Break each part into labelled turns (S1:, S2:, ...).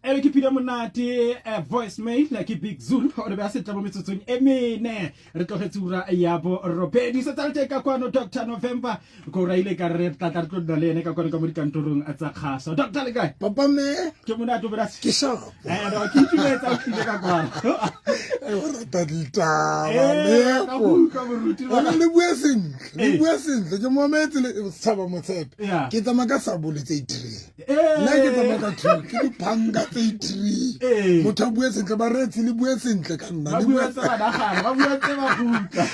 S1: ebe ke pila monate voicemail like Big Zulu o re ba se tla mo metsotsong e mene re tlogetse ura ya bo robedi se tsalte ka kwano Dr. November go raile ka re tla tlo nna le ene ka kwano ka mo dikantorong a tsa khaso Dr. le kae
S2: papa me
S1: ke monate o bera
S2: ke sharp
S1: no ke tšwetsa o tlile ka kwano
S2: o rata ditaba le bueseng ke mo metse le tsaba motsepe ke tsama ka sabole tse itri nna ke tsama ka thu ke dipanga tse itri motho a bue sentle ba retsi le bue sentle ka nna
S1: ba bue tsa ba dagana ba bue tsa ba gutla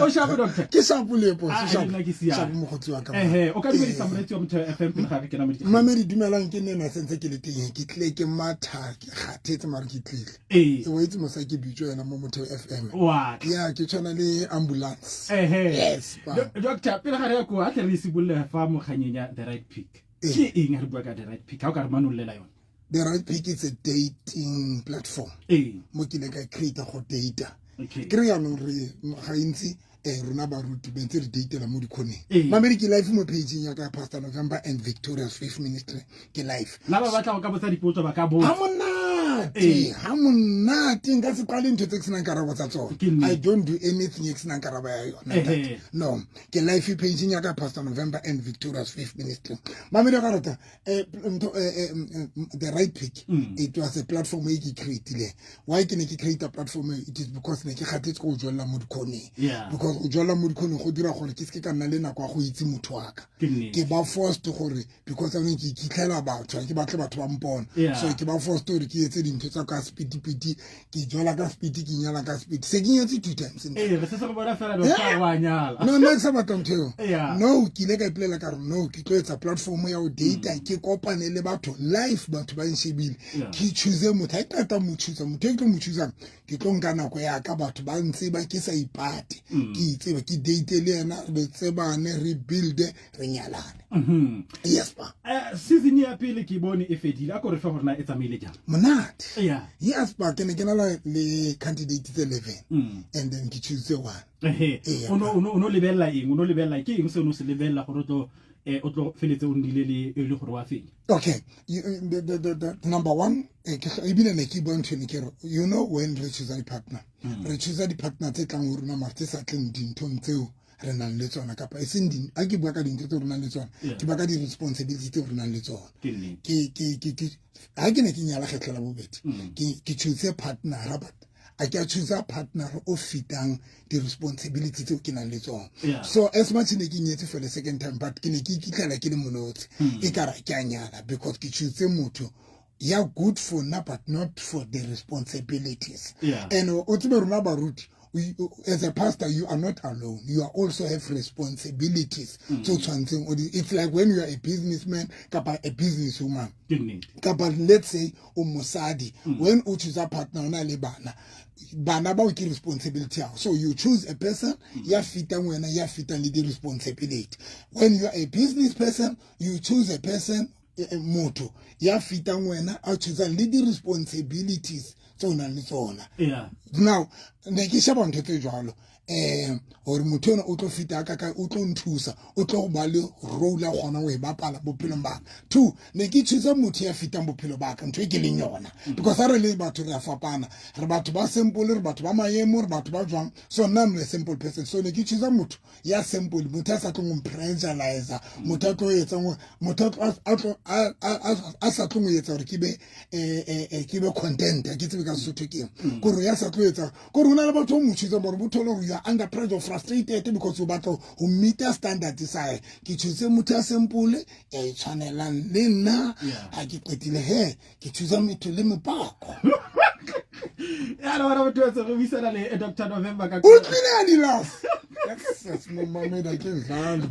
S1: o shapo doctor
S2: ke shapo le po shapo mo gotsi wa ka
S1: o ka di sa mretsi o motho FM pele ga ke na mo di
S2: mamedi dumelang ke nena sentse ke le teng ke tle ke matha ke khathetse mara ke tlile o itse mo sa ke bitso yana mo motho FM
S1: wa
S2: ya ke tshwana le ambulance yes
S1: doctor pele ga re go a tle re sibolle fa mo ganyenya the right pick ke eng re bua ka the right pick ha o ka re manulela yona
S2: the right pick is a dating platform mo ke le ka create go data ke re yana re ga intsi rona ba ruti bentse re datela mo dikhoneng mamedi ke live mo page ya ka Pastor November and Victoria's 5 minutes ke live
S1: la ba batla go ka botsa dipotso ba ka bo
S2: ha monate nka se kwale ntho tse ke senang karabo tsa tsona I don't do anything e ke senang karabo ya yona no ke live page ya ka Pastor November and Victoria's 5 minutes mamedi ka rata the right pick it was a platform e ke createile why ke ne ke create a platform it is because ne ke khathetse go jolla mo dikhoneng because o jolla mo dikhoneng go dira gore ke se ke ka nna le nako go itse motho wa ka ke ba forced gore because I ke kitlela batho ke batle batho ba mpona so ke ba forced gore ke etse dintho tsa ka speed ke jola ka speed ke nyala ka speed se ke nyetse 2 times
S1: re se go bona fela do ka wa nyala
S2: no sa batho no ke le ka iplela ka no ke tlo etsa platform ya o data ke kopane le batho live batho ba nshebile ke choose motho a tata mo choose motho e tlo mo choose ke tlo nka nako ya ka batho ba ntse ba ke sa ipate ke itse ke date le ena re tsebane re build re nyalane yes pa
S1: season ya pele ke bone e fedile a go re fa gore na e tsamaile jang
S2: monate yes pa ke ne ke na le candidate 11 and then ke choose one
S1: uno lebella ke eng se no se lebella gore o tlo feletse o ndile le gore wa fenya
S2: okay the number one ibile ne ke bontshe ne ke you know when we choose a partner re choose di partner tse tlang rona marte sa tleng dintho tseo re nang le tsona kapa e seng din a ke bua ka dintho tse rona le tsona ke bua ka di responsibility tse rona le tsona ke ha ke ne ke nyala kgetlela bobedi ke choose partner rabat a ke choose a partner o fitang the responsibility tse ke nang le tsona so as much ne ke nyetse for the second time but ke ne ke kitlela ke le monotse e kara ke anyala because ke choose motho ya good for na but not for the responsibilities and o tsebe rona baruti as a pastor you are not alone you are also have responsibilities so it's like when you are a businessman kapa a businesswoman kapa let's say o mosadi when you choose a partner na le bana ba o ke responsibility so you choose a person ya fitang wena ya fitang le the responsibility when you are a business person you choose a person motho ya fitang wena a choose le the responsibilities tsona le tsona now ne ke shaba ntho tse jwalo gore motho ona o tlo fita ka o tlo nthusa o tlo ba le role gona o e bapala bophelong ba 2 ne ke thusa motho ya fitang bophelo ba ka ntho e ke leng yona because re le batho re a fapana re batho ba simple re batho ba maemo re batho ba jwang so nna I'm a simple person so ne ke thusa motho ya simple motho a sa tlo pressurize motho a tlo etsa motho a sa tlo etsa gore ke be content ke tsebe ka sotho ke gore ya sa tlo etsa gore una le batho mo thusa gore botho lo you are under pressure frustrated because you battle who meet a standard sai ke choose motho a simple e tshwanelang le nna a ke qetile ke choose motho le mopako
S1: ya no ra motho se go bisana le Dr. November ka
S2: o tlile di last yes mo mameda ke zalo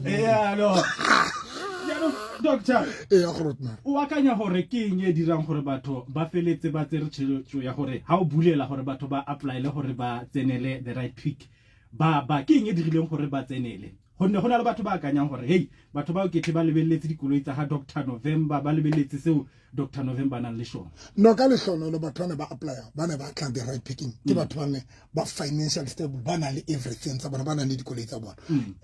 S1: no doctor
S2: ya grotna
S1: o akanya gore ke eng e dirang gore batho ba feletse ba tsere tshelo ya gore ha o bulela gore batho ba apply le gore ba tsenele the right pick ba ke eng e dirileng gore ba tsenele gonne go na le batho ba akanyang gore hey batho ba o kete ba lebelletse dikoloi tsa ga Dr November ba lebelletse seo Dr November nang le shona
S2: no ka le hlono le batho ba apply ba ne ba tla the right picking ke batho ba ne ba financial stable ba na le everything tsa bona ba na le dikoloi tsa bona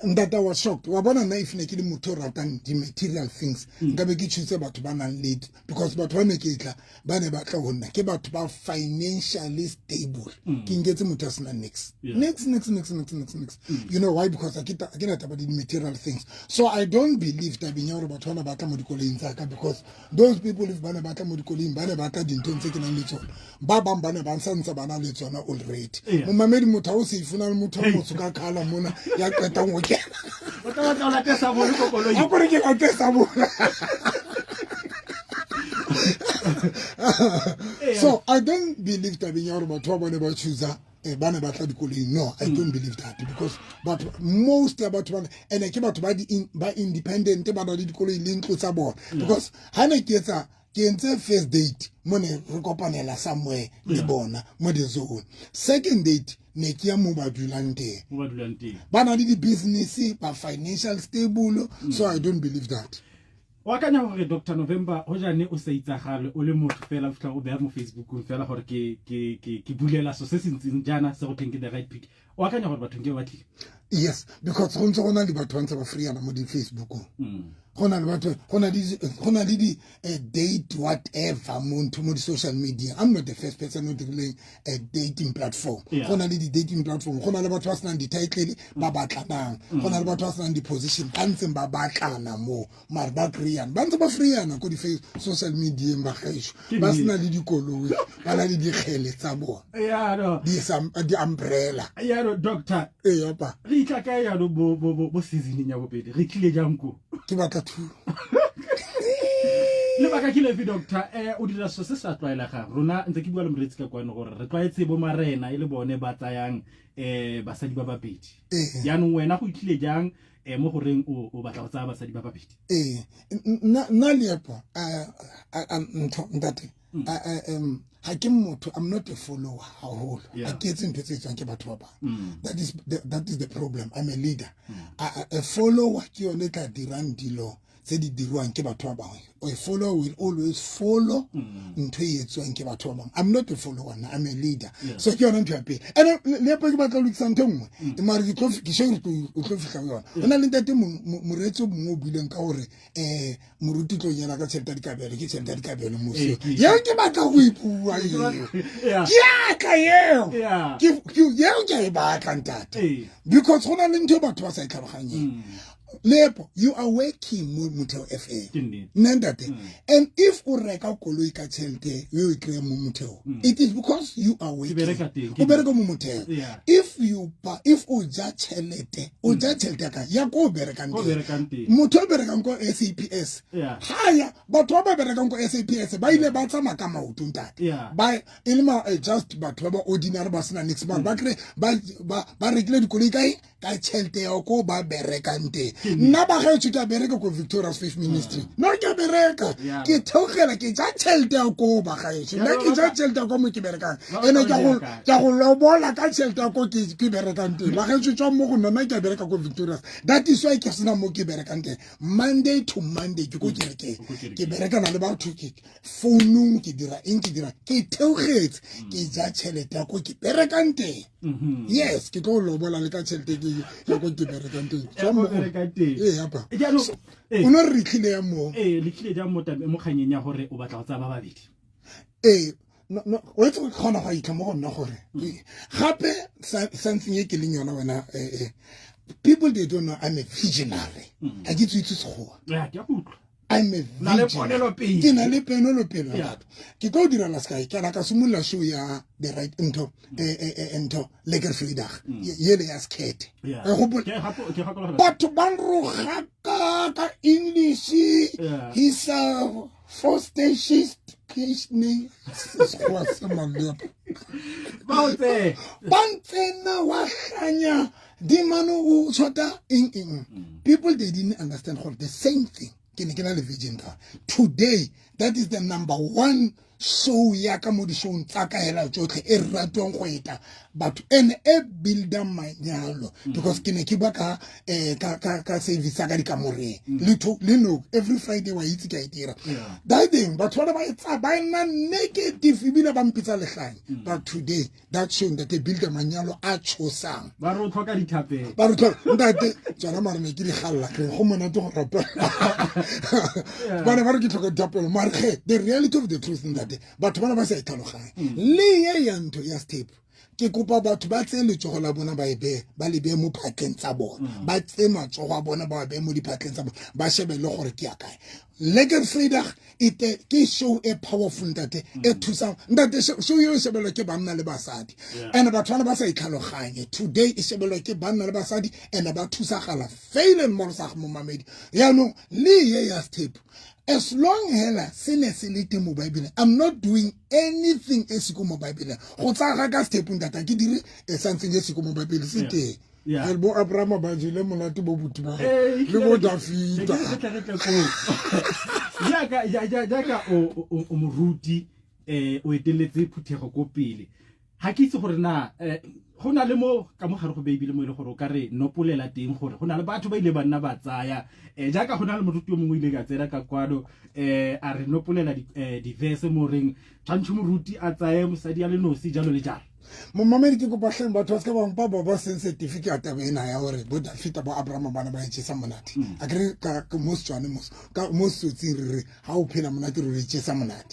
S2: and that I was shocked wa bona na if ne ke le motho ratang di material things nka be ke choose batho ba nang le because batho ba ne ke tla ba ne ba tla go nna ke batho ba financially stable ke ngetse motho sna next you know why because I get about the material things so I don't believe that being able to ba tla mo dikoloi tsa ka because those people ba ne batla mo dikoleng ba ne batla dintho tse ke nang le tsona ba bang ba ne ba ntse ba na le tsona already mo mamedi motho o se ifuna le motho o motho ka khala mona ya qeta ngo ke
S1: o tla batla la tesa bo le koloi
S2: a gore ke la tesa bo so I don't believe that being able to ba ne ba choose bana batla dikoleng no I don't believe that because but most about one and I came out by independent ba na le dikoleng le ntlo tsa bona because ha ne ke etsa ke entse first date mo ne re kopanela somewhere le bona mo the zone second date ne ke ya mo ba dulang teng ba na le di business ba financial stable so I don't believe that
S1: wa kanya gore Dr November ho jane o se itsagale o le motho fela fitla o beya mo Facebook fela gore ke bulela so se sentseng jana se go thenke the right pick wa kanya gore batho ke batlile
S2: yes because go ntse gona le batho ba ntse ba freeana mo di Facebook gona le batho gona le di date whatever mo di social media I'm not the first person who doing a dating platform gona le di dating platform gona le batho ba sena di title ba batlanang gona le batho ba sena di position ba ntse ba batlana mo mara ba freeana ba ntse ba freeana ko di social media ba gaisho ba sena le dikoloi ba na le dikgele tsa bona
S1: no
S2: di umbrella
S1: no doctor
S2: yapa
S1: re itla ka ya no bo seasoning ya bobedi re tlile jang ko
S2: ke batla thu
S1: le baka ke lefi doctor o dira so se sa tloela ga rona ntse ke bua le moretsi ka kwano gore re tloetse bo marena ile bone ba tsayang basadi ba babedi yanong wena go itlile jang mo goreng o batla go tsaya basadi ba babedi
S2: na lepo ntate ha ke motho I'm not a follower haholo a ke etse ntse tsang ke batho ba bang that is the problem I'm a leader a follower ke yone tla dirang dilo tse di dirwang ke batho ba bang a follower will always follow ntwe yetswang ke batho ba bang I'm not a follower I'm a leader so ke yona ntwe ya pele ene le pa ke batla lo ikisa ntwe ngwe e mara ke tlo share o tlo fika yona ona le ntate moretso mo buleng ka gore moruti tlo nyana ka tshenta di kabele ke tshenta di kabele mo se ya ke batla go ipua ya ka yeo ke ya ke e batla ntate because gona le ntwe batho ba sa itlhaloganyeng Lepo, you are working Muteo FA. Nandate. And if you reka koloi ka tshente, you create Muteo. It is because you are working. Ubereka Muteo. If you ja chelete, uja chelete ka ya ko bereka nte. Muteo bereka nko SAPS. Haya, but wa bereka nko SAPS ba ile ba tsama ka maoto ntate. Ba ilma just ba ba ordinary ba sena next ba ba rekile dikoloi ka chelete ya ko ba bereka nte. Nna ba ga tshita bereka ko Victoria's Faith Ministry no ke bereka ke thogela ke ja chelete ko ba ga etsi nna ke ja chelete ko mo ke bereka ene ka go lobola ka chelete ko ke bereka nte ba ga tshitswa mo go nna ke bereka ko Victoria's that is why ke sena mo ke bereka nte Monday to Monday ke go ke bereka na le ba thu ke phone ke dira ke thogetse ke ja chelete ko ke bereka nte yes ke go lobola le ka chelete ke ko ke bereka nte apa ono re tlile ya mo
S1: le tlile ja mo tabe mo kganyeng ya gore o batla go tsaya ba babedi
S2: no o tlo khona ga itla mo go nna gore gape something e ke leng yona wena people they don't know I'm a visionary a ke tsitse go
S1: ya ke a utlwa
S2: I'm a visionary ke na le penelopele ke go dira la sky ke la ka sumulla show ya the right into lekker vrydag yele ya skate but banro ka English he's for station Krishna was man Bantena washanya dimano u chota in people they didn't understand the same thing. Today, that is the number one show ya ka mo di show tsa ka hela tsotlhe e ratwang go eta batho and e builda manyalo because ke ne ke ba ka service ka di kamore le no every Friday wa itse ka itira that thing batho ba etsa ba nna negative ibile ba mpitsa lehlanya but today that show that they builda manyalo a tshosang
S1: ba re tlhoka dithape
S2: ba re tlhoka ntate tsana mara me ke di galla ke go mona to go rapela ba re ke tlhoka dithape mara the reality of the truth in that batho ba ba sa itlhaloganya le ye ya ntho ya step ke kopa batho ba tse letsogo la bona ba lebe mo phatleng tsa bona ba tse matsogo a bona ba be mo diphatleng tsa bona ba shebe le gore ke ya kae Lekker Vrydag ke show e powerful ntate e thusa ntate show yo shebelwa ke banna le basadi and batho ba sa itlhaloganye today e shebelwa ke banna le basadi and ba thusa gala failen mo sa mo mamedi ya no le ye ya step as long hela sene se le teng mo Bible I'm not doing anything e se ko mo Bible go tsa ga ka step ntate ke dire something e se ko mo Bible se teng Elbo Abraham ba jile monate bo butu ba le bo Dafita
S1: ya o moruti o eteletse phuthego ko pele ha ke itse gore na go na le mo ka mo gare go beibile mo ile gore o ka re nopolela teng gore go na le batho ba ile ba nna ba tsaya jaaka go na le moruti o mongwe ile ka tsena ka kwano a re nopolela di verse mo reng tshwantse moruti a tsaye mosadi ya le nosi jalo le jalo
S2: mo mamedi ke go patleng batho ska ba ba sensitive ta bena ya hore bo Dafita bo Abraham bana ba itse sa monate a kre ka most tswane ka most tsiri ha o phela monate re itse sa monate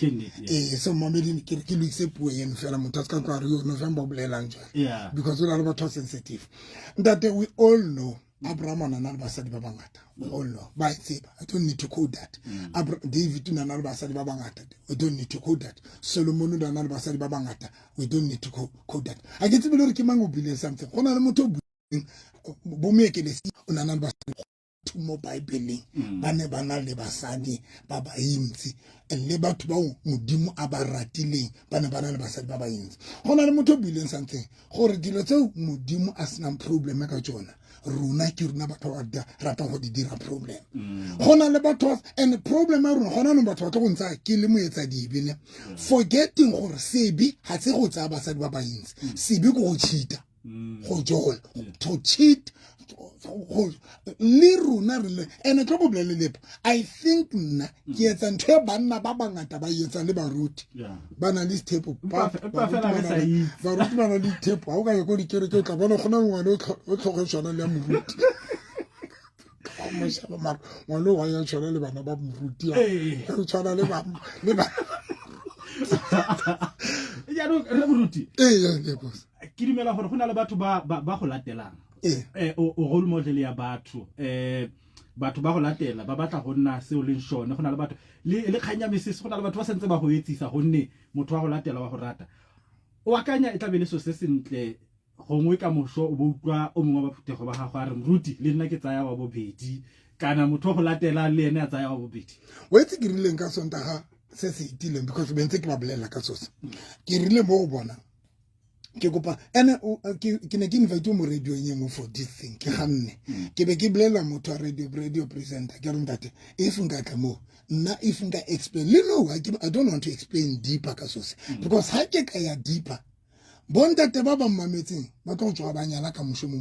S2: so mamedi ke lu itse puo yen fela motho ska ka re yo November bolelang jwa because we are batho sensitive that we all know Abraham and another basadi ba bangata we all know by tseba I don't need to quote that David and another basadi ba bangata we don't need to quote that Solomon and another basadi ba bangata we don't need to quote that I get to be lori ke mango bile something gona le motho bo mekelesi ona another basadi to mo Bible bane bana le basadi ba ba intsi le batho ba modimo a ba ratileng bana le basadi ba ba intsi gona le motho bile something gore dilo tse modimo a sena problem ka tsona runa ke runa batho ba rata go di dira problem gona le batho and problem a runa gona le batho ba tlo go ntsa ke le moetsa dibile forgetting gore sebi ha se go tsa basadi ba ba intsi sebi go cheata go jola to cheat le runa re ene tlo go bolele lepo I think nna ke etsa ntho e banna ba bangata ba etsa le baruti bana le step ba baruti bana le step ha o ka ya go dikereke tla bona gona ngwana o tlhoge tswana le moruti mo shaba mara ngwana wa ya tswana le bana ba moruti ya o tswana le ba
S1: ya no re moruti
S2: le boss
S1: ke dimela gore gona le batho ba go latelang o role model ya batho batho ba go latela ba batla go nna se o leng shone gona le batho le khanya mesese gona le batho ba sentse ba go etsisa gonne motho wa go latela wa go rata o akanya e tla be le so se sentle gongwe ka mosho o bo utlwa o mongwe ba phuthego ba gago a re moruti le nna ke tsaya wa bobedi kana motho wa go latela le ene a tsaya wa bobedi
S2: o etse ke rileng ka sontaga se se itileng because bentse ke ba bolela ka tsosa ke rile mo bona ke kopa ene ke ne ke invite mo radio nyeng for this thing ke ganne ke be ke bolela motho a radio presenter ke re ntate if nka tla mo nna if nka explain no I don't want to explain deeper ka sose because ha ke ka ya deeper bontate ba ba mmametseng ba tlo tswa ba nyala ka moshomo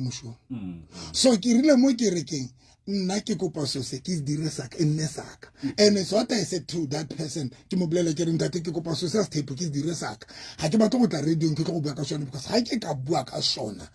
S2: so ke rile mo ke rekeng nna ke kopa sose ke dire saka enne saka and it's what I said to that person ke mo bolela ke re ntate ke kopa sose a step ke dire saka ha ke batla go tla radio ke go bua ka sona because ha ke ka bua ka sona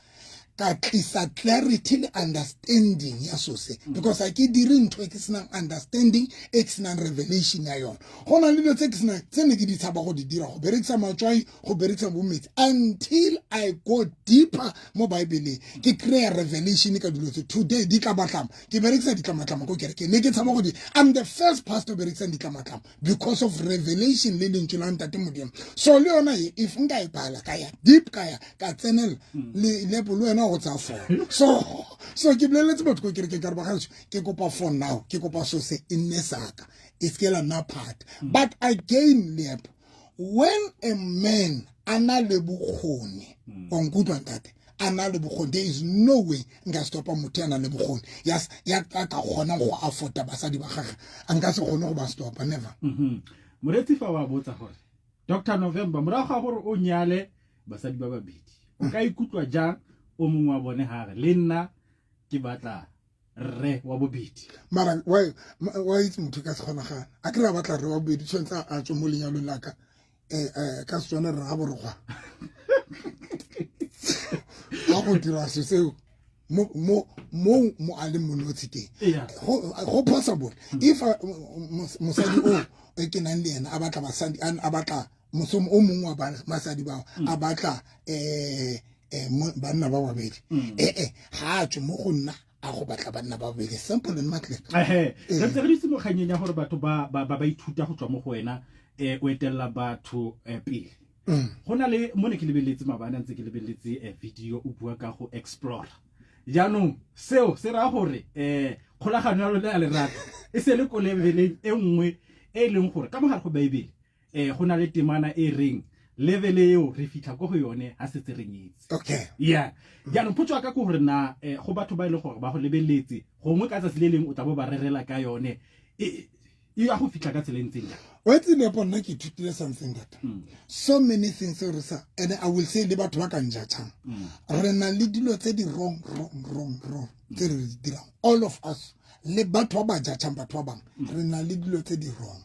S2: ka tlisa clarity le understanding ya sose because I ke dire ntho ke sena understanding e sena revelation ya yona gona le tse ke sena tsene ke di tshaba go di dira go berekisa matšwai go berekisa bometsi until I go deeper mo Bible ke create revelation ka dilo tse today di ka matlama ke berekisa di tlamatlama go kereke ne ke tshaba go di I'm the first pastor berekisa di tlamatlama because of revelation le leng tsela ntate modimo so le yona if nka e bala ka ya deep ka ya ka tsenela le bolo yena go tsa fo so ke bleletse batho go kereke ka re ba gatsho ke kopa for now ke kopa so se inesaka iskela na part but again lep when a man ana le bokgoni onkutwa ntate ana le bokgoni there is no way nga stopa motho ana le bokgoni yes ya ka gona go afforda basadi ba gagwe a nka se gone go ba stopa never
S1: moretsi fa wa botsa gore Dr. November morago ga gore o nyale basadi ba babedi o ka ikutlwa jang o mongwe wa bone hare le nna ke batla re wa bobedi
S2: mara why itse motho ka se kgonagana a ke ra batla re wa bobedi tshwantse a tswe mo lenyalong la ka ka se tsone re ga borogwa a go dira se seo mo a le monotsi teng go possible if mosadi o e ke nang le ena a batla basadi a batla mosomo o mongwe wa basadi bao a batla banna ba babedi ha tswe mo go nna a go batla banna ba babedi simple and clear
S1: re ntse re ditse mo kganyeng ya gore batho ba ithuta go tswa mo go wena o etella batho pele go na le mo ne ke lebeletse mabana ntse ke lebeletse video o bua ka go explore jaanong seo se ra gore kgolagano ya lona ya lerato e se le ko leveleng e nngwe e leng gore ka mogare go baebele go na le temana e reng level eo re fitlha go yone ha se tserenyetse
S2: okay
S1: yeah jaanong potso ka go gore na go batho ba ile gore ba go lebeletse gongwe ka tsatsi le leng o tla bo ba rerela ka yone e ya go fitlha ka tseleng tseng
S2: what's in upon like to tell something that so many things and I will say le batho ba ka njatshang re na le dilo tse di wrong tse re di dirang all of us le batho ba jatshang batho ba bang re na le dilo tse di wrong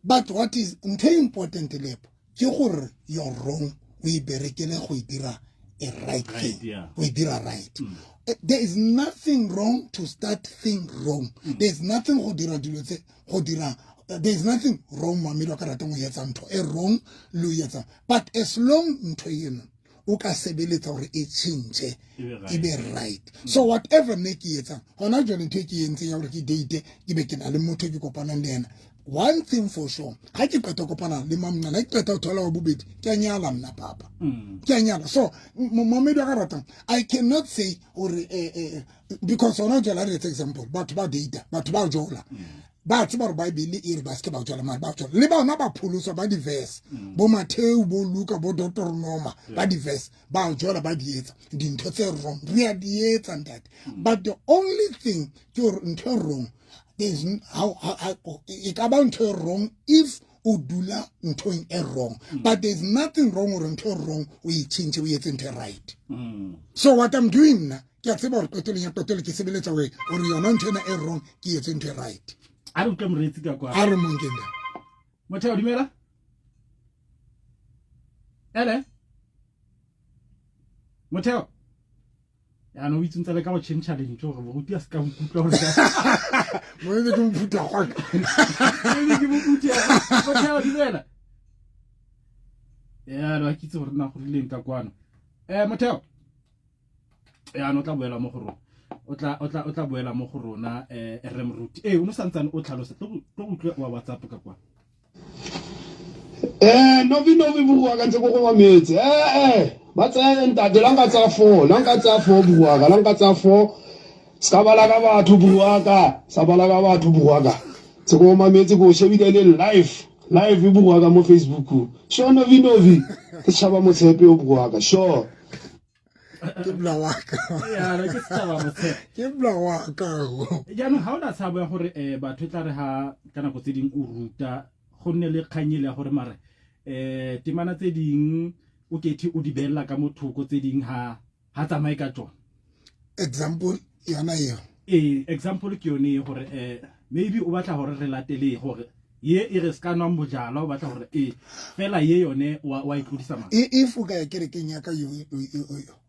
S2: but what is very important lepo ke gore you're wrong we berekele go dira a right thing we dira right there is nothing wrong to start thing wrong there's nothing go dira dilo tse go dira there's nothing wrong mamelo ka rata go yetsa ntho e wrong lo yetsa but as long ntho yeno o ka sebeletsa gore e change e be right so whatever ne ke yetsa hona jone ntho ke yentse ya gore ke date ke be ke na le motho ke kopanang le ena one thing for sure ha ke qeta kopana le mamna na ke qeta thola wa bobedi ke a nyala mna papa ke a nyala so mamedi ga ratang I cannot say or because on a example but ba data but ba jola ba tse ba re Bible e re ba se ba jola ma ba jola le ba na ba pholosa ba di verse bo Matthew bo Luka bo Dr. Noma ba di verse ba jola ba di etsa dintho tse wrong re a di etsa that but the only thing you're wrong there's how it about wrong if udula nthoing e wrong but there's nothing wrong or ntho wrong we change we get into right so what I'm doing now ke a tseba gore totally ke sebeletsa we or yona ntho e wrong ke get into right
S1: a re utlwa moretsi ka kwa
S2: a re mongenda
S1: Motheo dumela ele Motheo ya no itse ntse le ka go change le ntho gore boruti a se ka mputlwa gore
S2: mo ne ke mputa kwa
S1: ne ke mputa Motheo dumela ya lo akitse gore na go rileng ka kwano Motheo ya no tla boela mo go rona o tla boela mo go rona re mruti o no santsane o tlhalosa tlo utlwe wa WhatsApp ka kwa
S3: novi bua ka ntse go go mametse ba tsaya ntate langa tsa 4 bua ka langa tsa 4 ska bala ka batho bua ka sa bala ka batho bua ka tse go mametse go shebile le live bua ka mo Facebook sure novi ke shaba motshepe o bua ka sure
S2: ke bla wa ka
S1: ya re ke tsaba motshepe
S2: ke bla wa ka
S1: ya no ha ona tsabo ya gore batho tla re ha kana go tse ding o ruta go nne le kganyele ya gore mare temana tse ding o kethi o di bella ka mothoko tse ding ha tsamae ka tsona
S2: example yana yo
S1: example ke yone gore maybe o batla gore re latele gore ye e re ska nwa mojala o batla gore fela ye yone wa itlodisa ma
S2: if o ka ya kerekeng ya ka yo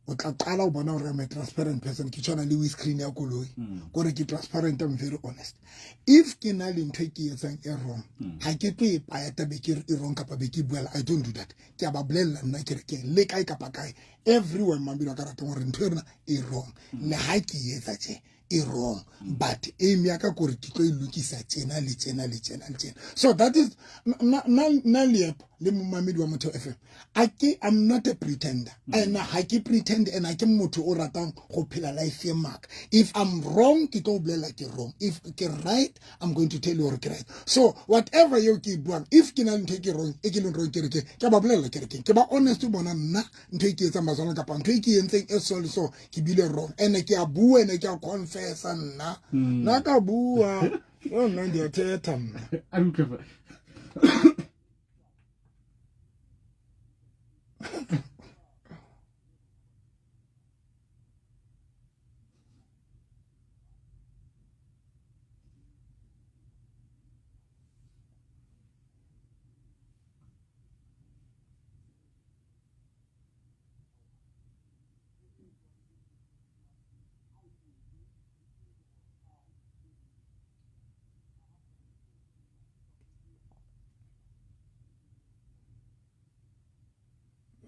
S2: o tla qala o bona gore I'm a transparent person ke tshwana le screen ya koloi gore ke transparent I'm very honest if ke na le ntho ke etsang e wrong ha ke tlo e paya tabe ke e wrong kapa be ke buela I don't do that ke ba bolella nna kerekeng le kae kapa kae everywhere mambilo ka rata gore ntho rena e wrong le ha ke etsa tse e wrong but aim ya ka gore ke tlo ilukisa tsena le tsena so that is na le momamedi wa Motheo FM I'm not a pretender and ha ke pretend and I ke motho o ratang go phela life ya maka if I'm wrong ke tlo bolela ke wrong if ke right I'm going to tell you ke right so whatever you ke buang if ke na ntho ke wrong e ke le wrong ke ba bolela ke ba honest bona nna ntho ke etsa mazwana ka pa ntho ke entseng e so ke bile wrong and ke a bua and ke a confess nna na ka bua nna ndi a thetha
S1: a utlwe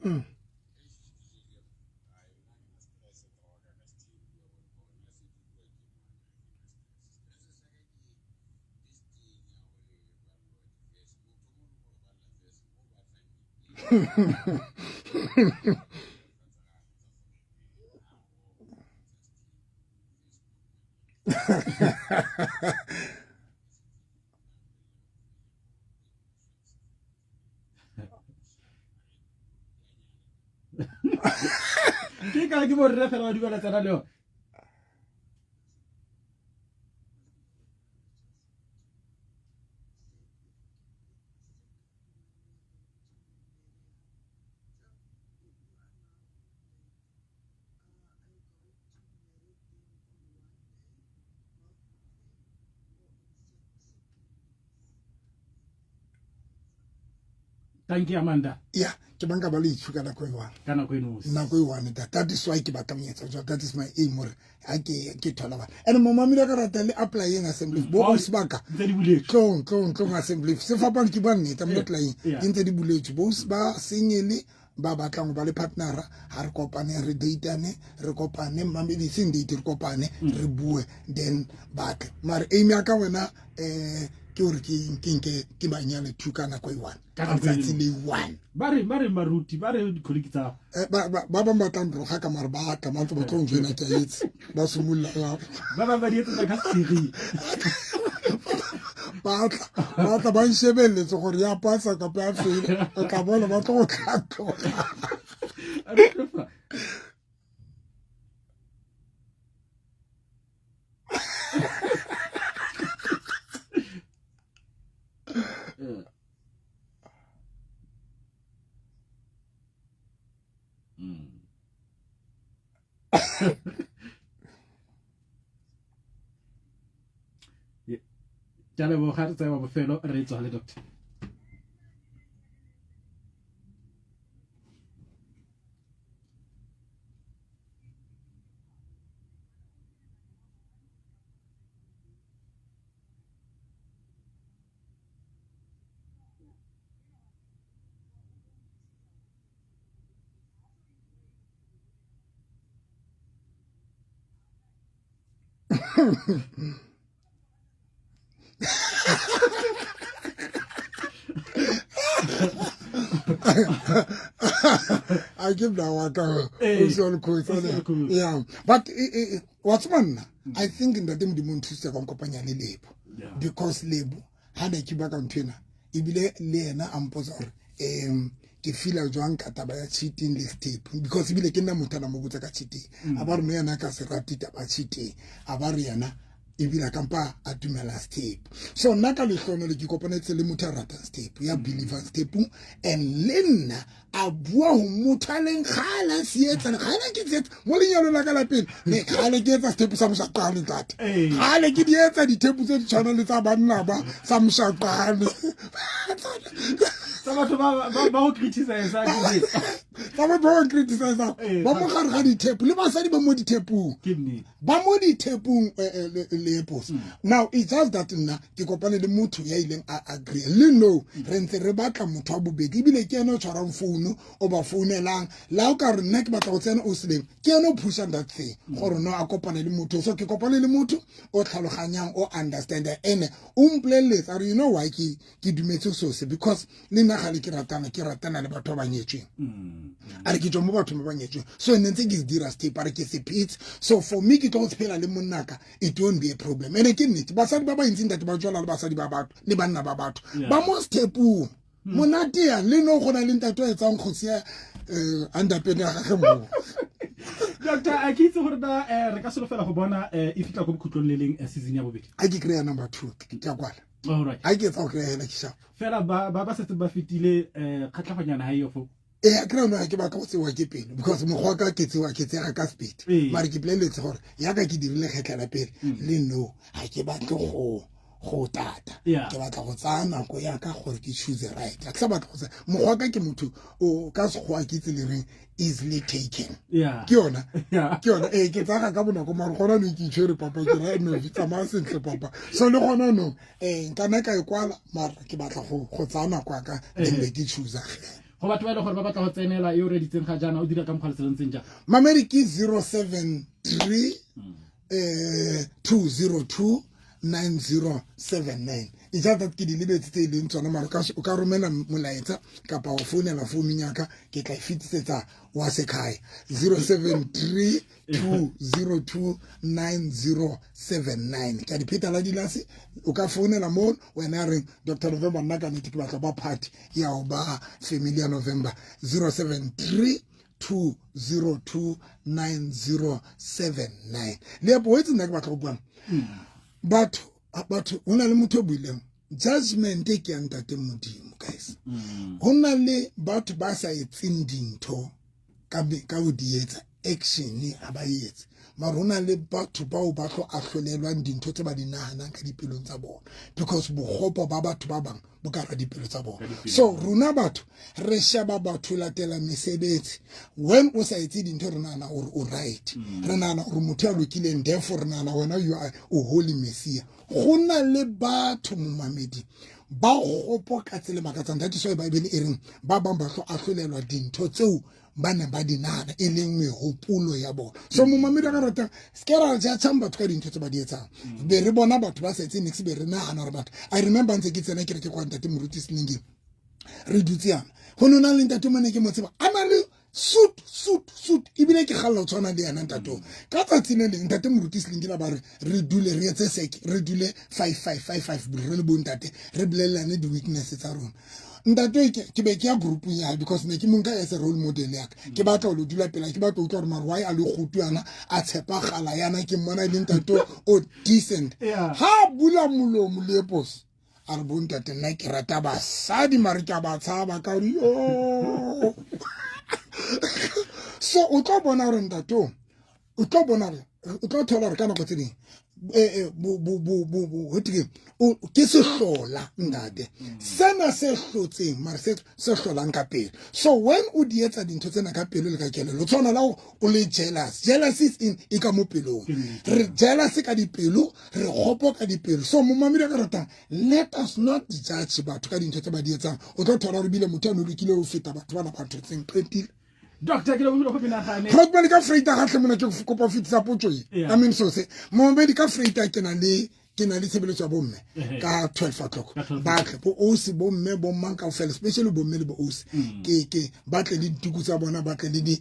S1: Ke ka ke mo re fela wa di bala tsana leo. Thank you, Amanda.
S2: Yeah, ke banka ba le itshuka la ko iwana.
S1: Kana ko eno.
S2: Na ko iwana that is why ke batla monyetsa jwa that is my aim more. Ha ke thola ba. And mo mamile ka rata le applying assembly. Bo o sebaka.
S1: Ntse di buletse.
S2: Tlong assembly. Se fa pan ke ba nnete mo applying. Ke ntse di buletse. Bo ba senyele ba batlang ba le partnera ha re kopane re dateane re kopane mamedi sing date re kopane re bue then back. Mara aim ya ka wena ke hore ke banyale thukana ko iwana ka tsatsi le one
S1: Bare maruti bare colleague tsa
S2: ba ba batlang bro ga ka mara ba ka mantse ba tlo njena ke itse ba sumulla
S1: ba di etsa ka siri
S2: ba ba nshebeletse gore ya pasa ka pa fela o ka bona ba tlo tlatlo
S1: Jale bo ga tsa ba bofelo re tswa le doctor. I give that one. Yeah, but what's one? I think in the time the moon to say company label because label had a kibaka container. Ibile Lena and Pozor ke feel jwang ka taba ya cheating list tape because ibile ke nna motana mo botsa ka cheating about me na ka se rati taba cheating about yana ibile kampa a dumela step so nna ka le hlono le ke kopanetse le motho rata step ya believer step and lenna a bua ho motho leng khala sietsa khala ke tsetsa mo lenyalo la ka la pele ne khala ke etsa step sa mosaqane tata khala ke di etsa di tape tse di tshwana le tsa banna ba sa mosaqane Sa batho ba go criticize sa ke
S2: ba ba criticize ba mo gare ga di tape le basadi ba mo di tapung ba mo di tapung le post now it's just that nna ke kopane le motho ya ileng a agree le no re ntse re batla motho a bobedi bile ke eno tshwarang phone o ba phonellang la o ka re nna ke batla go tsena o seleng ke eno push that thing gore no a kopane le motho so ke kopane le motho o tlhaloganyang o understand ene o mpleletsa are you know why ke dumetse so se because le nna ga le ke ratana le batho ba nyetsweng are ke tšwa mo batho ba nyetsweng so nne ntse ke dira step are ke se pitch so for me ke tlo tshela le monnaka it won't be a problem ene ke nnete basadi ba ba intsi ntate ba tswala le basadi ba batho le banna ba batho ba mo stepung monate ya le no gona le ntate o etsang go sia underpene ya gage mo
S1: Doctor a ke itse gore da re ka solo fela go bona e fitla go bokhutlong le leng season ya bobedi
S2: a ke create number 2 ke a kwala
S1: all right
S2: a ke tsa go create la ke sharp
S1: fela ba setse ba fitile khatlhaganyana ha yo fo
S2: a kry no ke ba ka go tsewa ke pele because mogwa ka ke tsewa ke tsega ka speed mara ke pleletse gore ya ka ke dirile kgetla la pele le no ha ke batle go tata ke batla go tsaya nako ya ka gore ke choose right a tla batla go tsaya mogwa ka ke motho o ka se go a ke tseleng easily taken ke yona ke tsaka ka bonako mara gona no ke tshwere papa ke ra no vitsa ma sentle papa so le gona no nkana ka ikwala mara ke batla go tsaya nako ya ka le ke choose
S1: go batho ba ile gore ba batla go tsenela yo re ditseng ga jana o dira ka mogala tsentseng ja
S2: mamedi ke 073 202 9079 ijata ke di lebetse tse leng tsona mara o ka romela molaetsa kapa o founela founung yaka ke tla fitisetsa wa sekhaya 073 202 9079 ka di pheta la dilase o ka founela mo wena re Dr. November nna ka nete ke batla ba party ya o ba family ya November 073 202 9079 le bo itse nna ke batla go bua batho hona le motho buileng judgment e ke ya ntate modimo guys hona le batho ba sa etseng dintho ka o dietsa action a ba yetse mara hona le batho bao ba tlo ahlolelwang dintho tse ba di nahanang ka dipelong tsa bona because bogopo ba batho ba bang bo ka ra dipelo tsa bona so rona batho re sheba batho latela mesebetsi when o sa etse dintho re nana o right re nana o motho a lokileng therefore re nana wena you are a holy messiah gona le batho momamedi ba gopo ka tsele makatsang that is why Bible e reng ba bang ba tlo ahlolelwa dintho tseo ba ne ba dinana e leng mehopolo ya bona so momamedi ka rata skera ja tsamba tka dintho tse ba di etsang be re bona batho ba sa etse nix be re nagana re batho I remember ntse ke tsena ke re ke kwanta te moruti slinging re dutsiana go nona le ntate mone ke motseba ana le suit ibile ke galla o tswana le yana ntato ka tsatsine le ntate moruti slingila ba re dule re etse sek re dule 5555 re le bontate re blelane di weaknesses tsa rona ntate ke be ke ya group ya because ne ke monka as a role model ya ke batla lo dula pela ke batla o tla re marwai a le gotu yana a tshepa gala yana ke mona le ntate o decent ha bula molomo le boss a re bontate nna ke rata basadi mare ke ba tshaba ka yo so o tla bona re ntato o tla bona re o tla thola re kana go tsedi ke se hlola ndade sena se hlotseng mara se hlolang ka pele so when o di etsa dintho tsena ka pele le ka kelelo tsona la o le jealous is in e ka mo pelong re jealous ka dipelo re gopo ka dipelo so mo mamedi ka ratang let us not judge batho ka dintho tse ba di etsang o tla thola re bile motho a no lekile o feta batho ba batho tseng qetile
S1: Doctor ke lo go binagane
S2: Hotman ka freita ga tle mona ke go kopa fitisa potso e I mean so se mo medical freita ke na le tshebeletso ya bomme ka 12 o'clock batle bo osi bomme bo manka fela especially bomme le bo osi ke batle le dituku tsa bona batle le di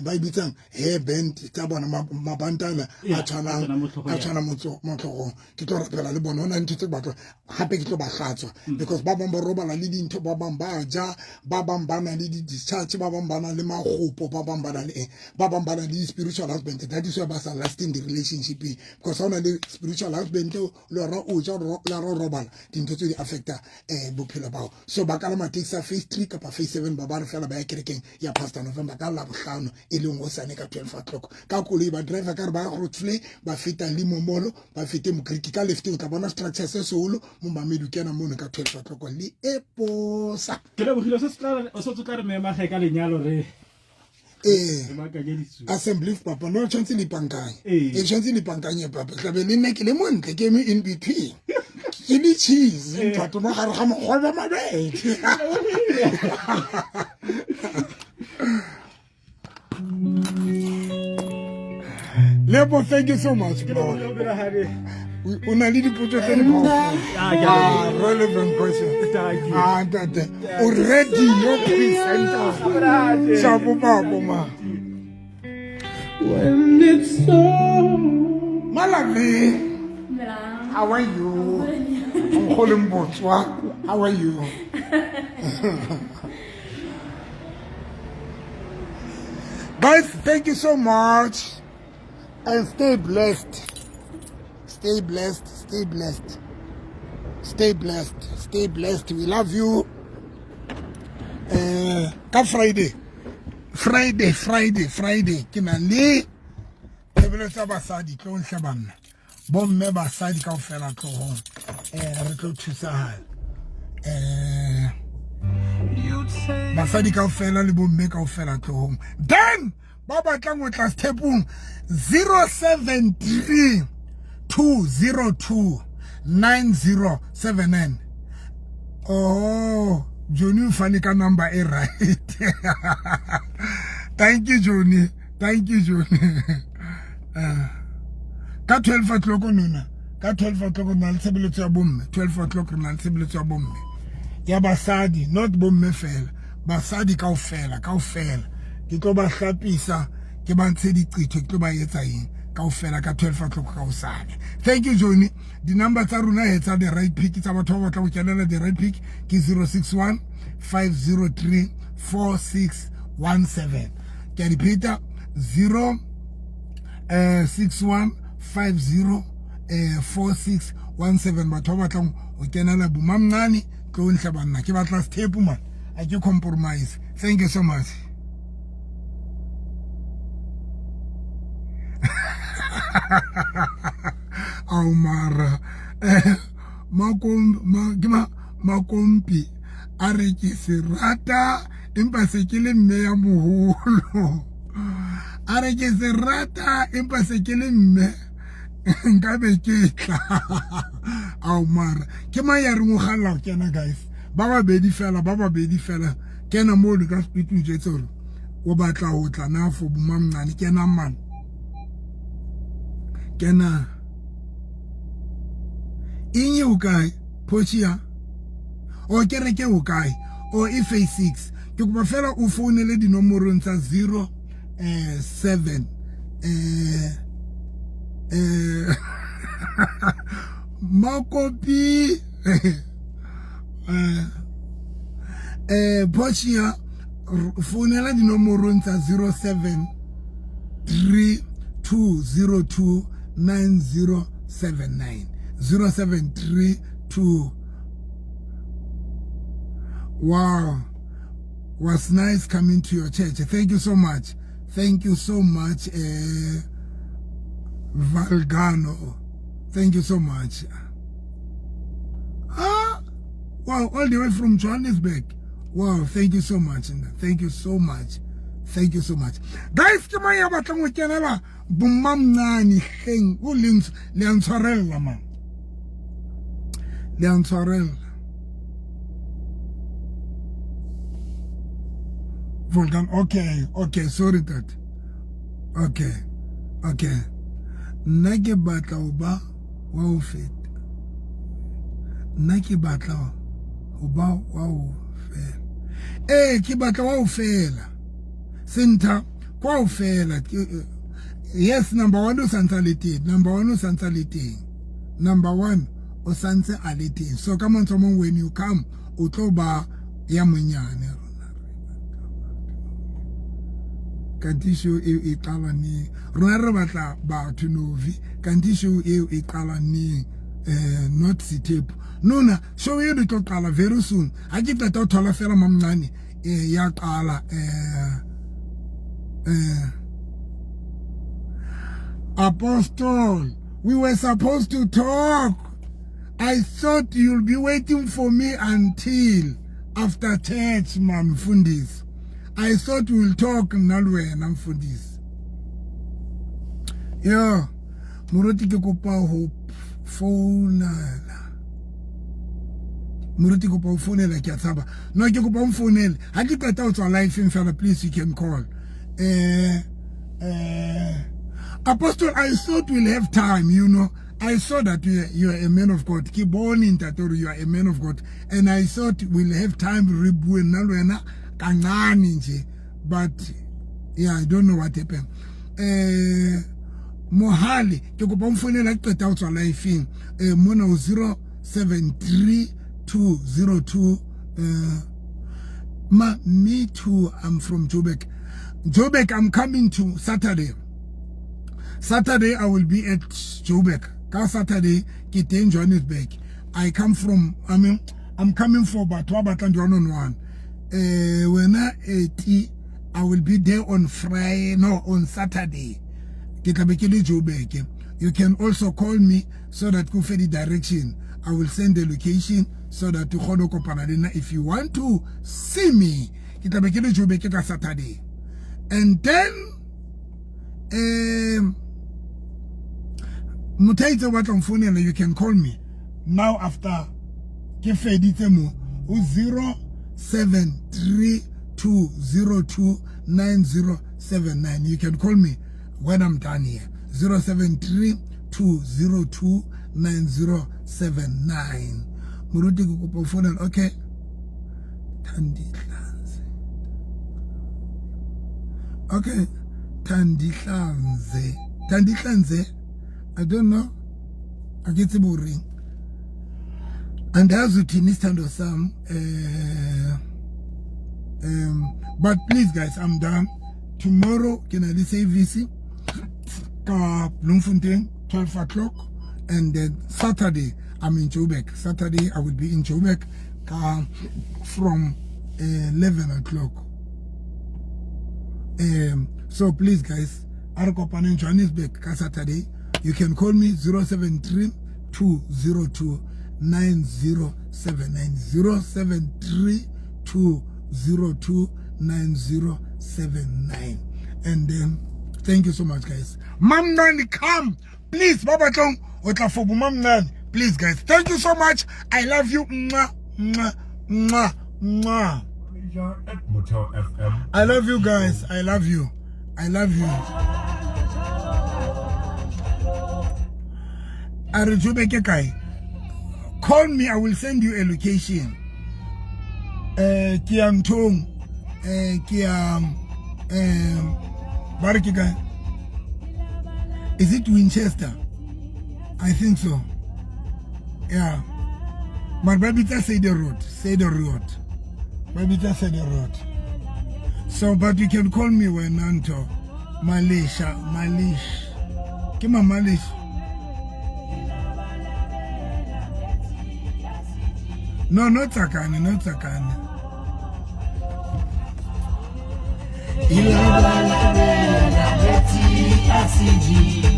S2: ba ibitsang hair band tsa bona mabantana a tshwana motlogo ke tlo rapela le bona ona ntse tse batlo hape ke tlo ba hlatswa because ba bang ba robala le dintho ba bang ba ja ba bang ba na le di discharge ba bang ba na le magopo ba bang ba na le spiritual husband that is why ba sa lasting the relationship because ona le spiritual husband lora o ja la robala dintho tse di affecta bophelo bao so ba ka la matekisa phase 3 kapa phase 7 ba ba re fela ba ya kerekeng ya Pastor November ka la bohlano e leng go sane ka 12 o'clock ka koloi ba driver ka re ba go tsle ba feta le momolo ba fete mokriki ka left o tla bona structure se solo mo mamedu kena mo ka 12 o'clock le eposa
S1: ke le bogilo se tla o so tla re mema ga ka lenyalo re
S2: assembly papa no chance li pankanye e chance li pankanye papa tlabe le nne ke le montle ke me in between ke di cheese papa mo gare ga mogolo mabedi Lebo, thank you so much bro una le dipotso tse di relevant question already your presenter shapo papo ma when it's so Malawi how are you I'm calling Botswa how are you guys thank you so much and stay blessed. Stay blessed, stay blessed. Stay blessed, stay blessed. We love you. Friday. Kinani. Ebelesa basadi tlo nhlabana. Bomme basadi ka ofela tlo re tlo thusa. Basadi ka ofela le bomme ka ofela tlo. Then ba batla go tla stepung 073 202 9079. Oh, Johnny funny ka number e right. Thank you, Johnny. Thank you, Johnny. Ka 12 o'clock nona. Ka 12 o'clock na tshebeletso ya bomme. 12 o'clock na tshebeletso ya bomme. Ya basadi, not bomme fela. Basadi kaofela. Ke tlo ba hlapisa, ke ba ntshe diqitho, ke tlo ba etsa eng. Kaofela ka 12 o'clock ka osane. Thank you, Johnny. The number tsa runa hetsa the right pick. Tsa batho ba batla go kenela the right pick ke 061 503 4617. Ke repeat 061 50 4617. Batho ba batla go kenela bumamncane tlo ntlha banna ke batla step man. I can compromise. Thank you so much. Au mara makompi a re ke serata empa se ke le mme ya moholo a re ke serata empa se ke le mme nka be ke tla au mara ke ma ya re mo galla kena guys ba babedi fela kena mo le ka speak to jetsoro o batla ho tla na fo bumamncane kena man kena inye ukai pochia o kereke ukai o ife 6 ke go fela o founele dinomoro tsa 07 makopi pochia founela dinomoro tsa 07 3202 9079 0732. Wow, was nice coming to your church. Thank you so much. Thank you so much, Valgano. Thank you so much. Wow, all the way from Johannesburg. Wow, thank you so much. Thank you so much. Thank you so much. Guys, ke maya batla go kenela bumamncane heng o lentse le ntshwarella man. Le ntshwarella. Volkan, okay, sorry that. Okay. Nna ke batla go ba wa o feta. Nna ke batla go ba wa o fela. Ke batla wa o fela. Senta kwa o fela. Yes, number 1 o santse Number 1 o santse Number 1 o santse alete. So come on someone, when you come o tlo ba ya monyane. Kantisho e qala ni rona re batla batho novi kantisho e qala ni not sitep nona show ye tlo qala very soon a ke tla thola fela mamncane ya qala Apostle, we were supposed to talk. I thought you'll be waiting for me until after church, man, Fundis. I thought we'll talk nalwena Fundis. Yeah, Muroti ke kopa ho phonela. Muroti kopa ho phonela ke tsaba. No ke kopa ho phonela. Ha ke qeta ho tswa live in fela, please you can call. Apostle, I thought we'll have time, you know. I saw that you are a man of God. Keep on in Tatoru, you are a man of God. And I thought we'll have time to rebu nalwena kanani nje. But yeah, I don't know what happened. Mohali, ke kopa mfone la qeta utswa live in. Mona 073202 me too, I'm from Joburg. Joburg, I'm coming to Saturday. Saturday, I will be at Joburg. Saturday, get in Johannesburg. I'm coming for Batwa Batan one. When I will be there on on Saturday. Joburg. You can also call me so that you find the direction. I will send the location so that you can if you want to see me. Joburg Saturday. And then Mutaita what on phone and you can call me now after Kefeditemo 0 073-202-9079. You can call me when I'm done here. 073-202-9079. Muruti kukupa phone, okay? Tandihlanze. Okay. Tandihlanze. I don't know. I get the boring. And as with Nistando Sam, but please guys, I'm done. Tomorrow, can I say VC? Bloemfontein, 12 o'clock. And then Saturday, I'm in Joburg. Saturday, I will be in Joburg from 11 o'clock. So please guys, Arkopan in Johannesburg, Saturday, you can call me 073-202-9079. 073-202-9079. And thank you so much, guys. Mamnani, come, please. Baba Tong, Otlafobu Mamnani, please, guys. Thank you so much. I love you. Mwah, mwah, mwah, mwah. I love you, guys. I love you. I love you. Call me. I will send you a location. Kiantong, Barakika. Is it Winchester? I think so. Yeah. But Babita say the road. Babita said the road. So, but you can call me when Nanto. Malaysia. Kima Malaysia. No, not Sakani. Ilaba la beti asiji.